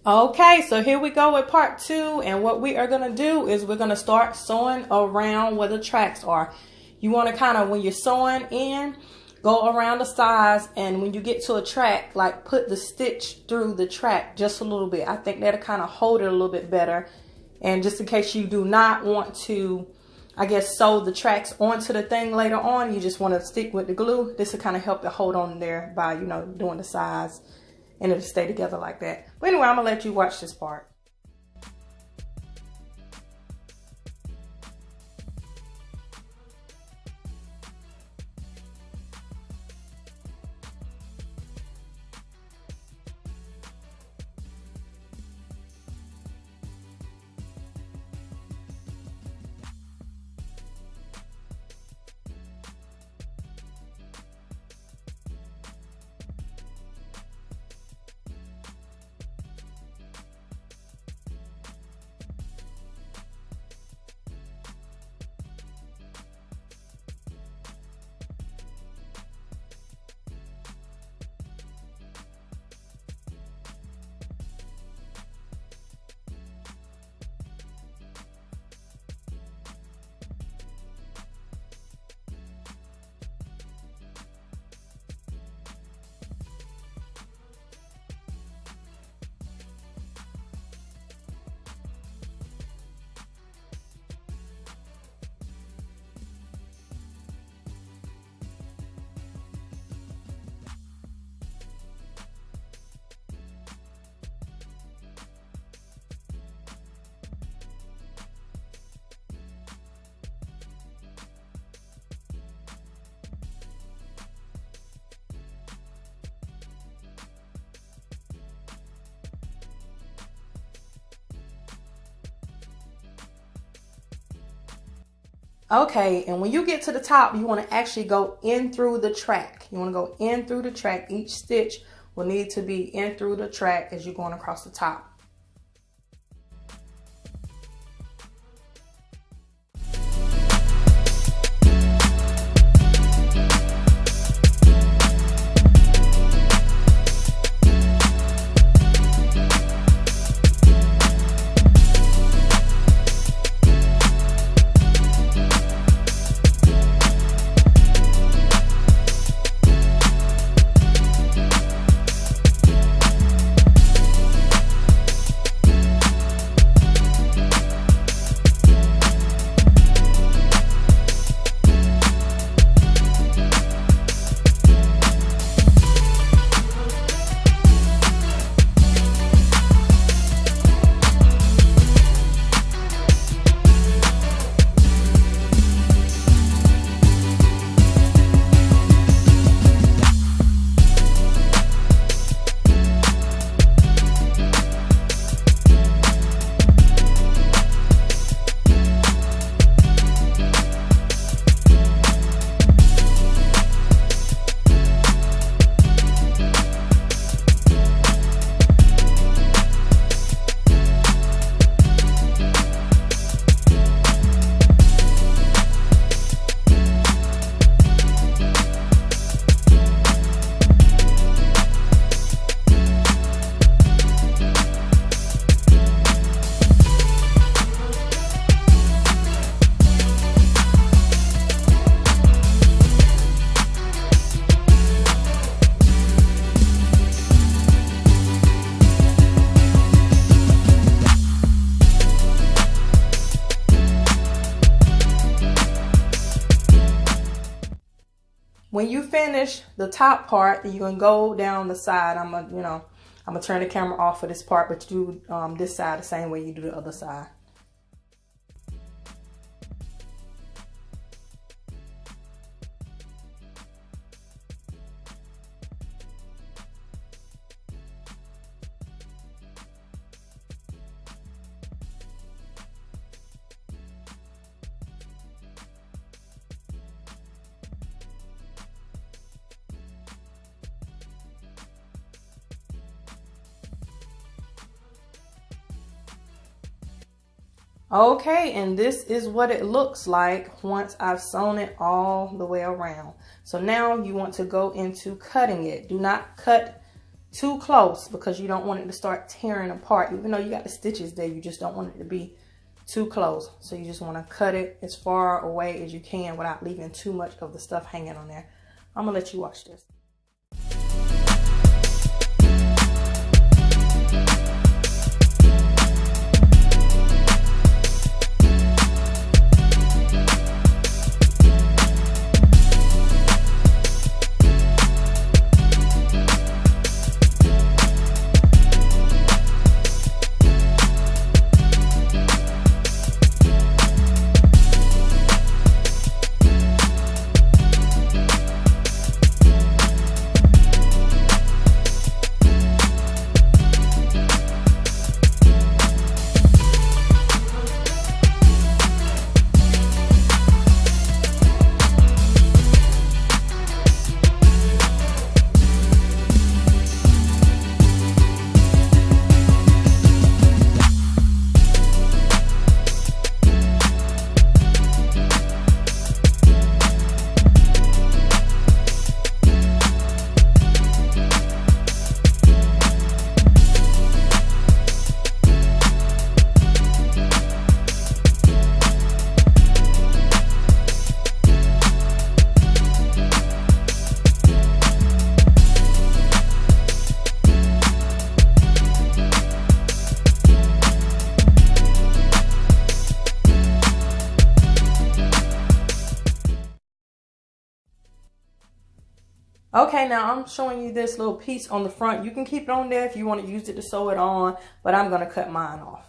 Okay, so here we go with part two, and what we are going to do is we're going to start sewing around where the tracks are. You want to kind of, when you're sewing in, go around the sides, and when you get to a track, like put the stitch through the track just a little bit. I think that'll kind of hold it a little bit better. And just in case you do not want to, I guess, sew the tracks onto the thing later on, you just want to stick with the glue. This will kind of help it hold on there by, you know, doing the sides. And it'll stay together like that. But anyway, I'm gonna let you watch this part. Okay, and when you get to the top, you want to actually go in through the track. You want to go in through the track. Each stitch will need to be in through the track as you're going across the top. When you finish the top part, you can go down the side. I'm gonna turn the camera off for this part, but you do this side the same way you do the other side. Okay, and this is what it looks like once I've sewn it all the way around. So now you want to go into cutting it. Do not cut too close because you don't want it to start tearing apart. Even though you got the stitches there, you just don't want it to be too close. So you just want to cut it as far away as you can without leaving too much of the stuff hanging on there. I'm gonna let you watch this. Okay, now I'm showing you this little piece on the front. You can keep it on there if you want to use it to sew it on, but I'm going to cut mine off.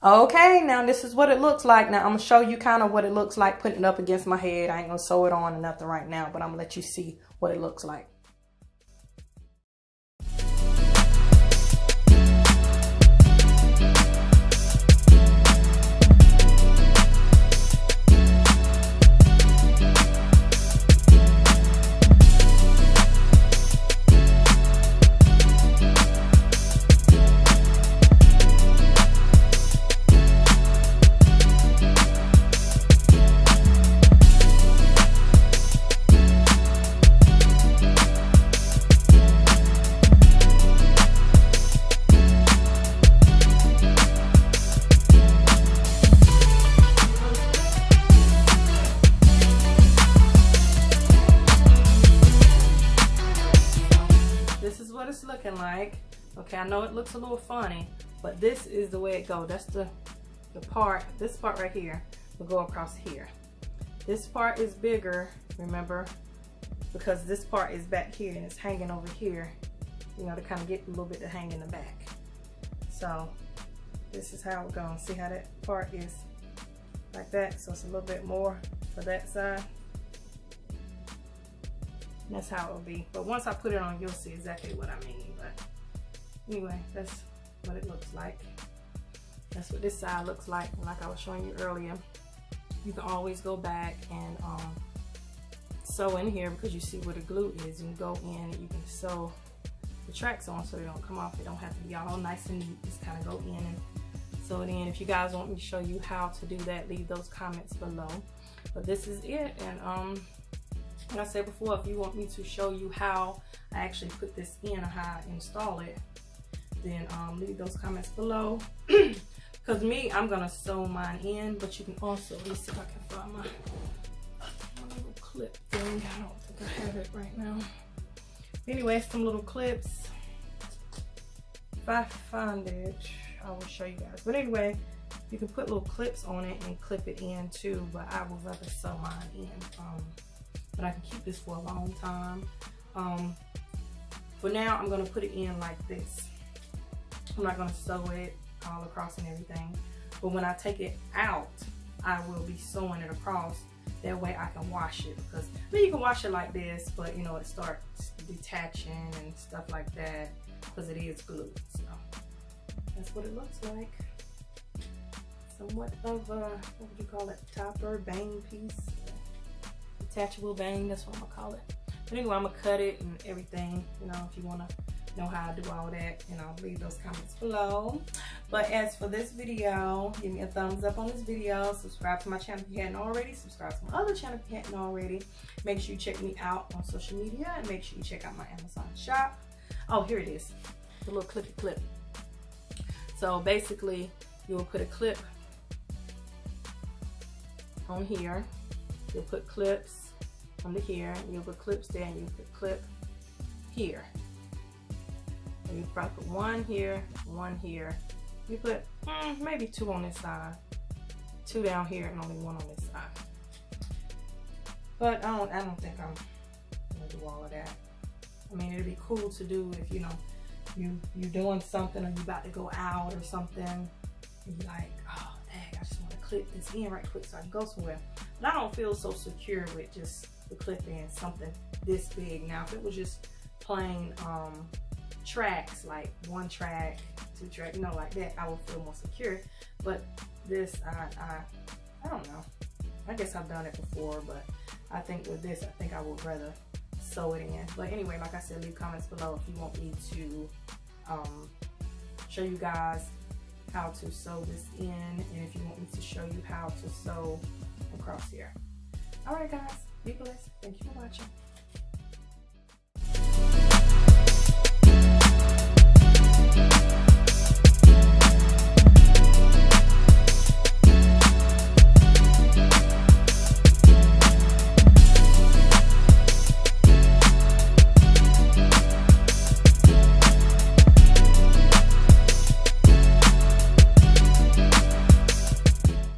Okay, now this is what it looks like. Now I'm gonna show you kind of what it looks like putting it up against my head. I ain't gonna sew it on or nothing right now, but I'm gonna let you see what it looks like. It's looking like. Okay, I know it looks a little funny, but this is the way it goes. That's the part, this part right here will go across here. This part is bigger, remember, because this part is back here and it's hanging over here, you know, to kind of get a little bit to hang in the back. So this is how it goes. See how that part is like that? So it's a little bit more for that side. That's how it will be. But once I put it on, you'll see exactly what I mean. But anyway, that's what it looks like. That's what this side looks like. And like I was showing you earlier, you can always go back and sew in here because you see where the glue is. You can go in and you can sew the tracks on so they don't come off. They don't have to be all nice and neat. Just kind of go in and sew it in. If you guys want me to show you how to do that, leave those comments below. But this is it. And like I said before, if you want me to show you how I actually put this in or how I install it, then leave those comments below. Because me, I'm gonna sew mine in, but you can also, let me see if I can find my little clip thing. I don't think I have it right now. Anyway, some little clips. if I find it, I will show you guys. But anyway, you can put little clips on it and clip it in too, but I would rather sew mine in. But I can keep this for a long time. For now, I'm gonna put it in like this. I'm not gonna sew it all across and everything. But when I take it out, I will be sewing it across. That way I can wash it, because I mean, you can wash it like this, but you know, it starts detaching and stuff like that because it is glue. So that's what it looks like. Somewhat of a, what would you call it, topper bang piece, detachable bang, that's what I'm gonna call it. But anyway, I'm gonna cut it and everything. You know, if you wanna know how I do all that, you know, leave those comments below. But as for this video, give me a thumbs up on this video, subscribe to my channel if you hadn't already, subscribe to my other channel if you hadn't already. Make sure you check me out on social media, and make sure you check out my Amazon shop. Oh, here it is, the little clippy clip. So basically, you'll put a clip on here, you'll put clips under here, and you'll put clips there, and you put clip here. And you probably put one here, one here. You put maybe two on this side, two down here, and only one on this side. But I don't think I'm gonna do all of that. I mean, it'd be cool to do if, you know, you're doing something, or you about to go out or something, and you're like, oh dang, I just want to clip this in right quick so I can go somewhere. But I don't feel so secure with just the clip in something this big. Now, if it was just plain tracks, like one track, two track, you know, like that, I would feel more secure. But this, I don't know. I guess I've done it before, but I think with this, I think I would rather sew it in. But anyway, like I said, leave comments below if you want me to show you guys how to sew this in, and if you want me to show you how to sew across here. All right, guys, be blessed. Thank you for watching.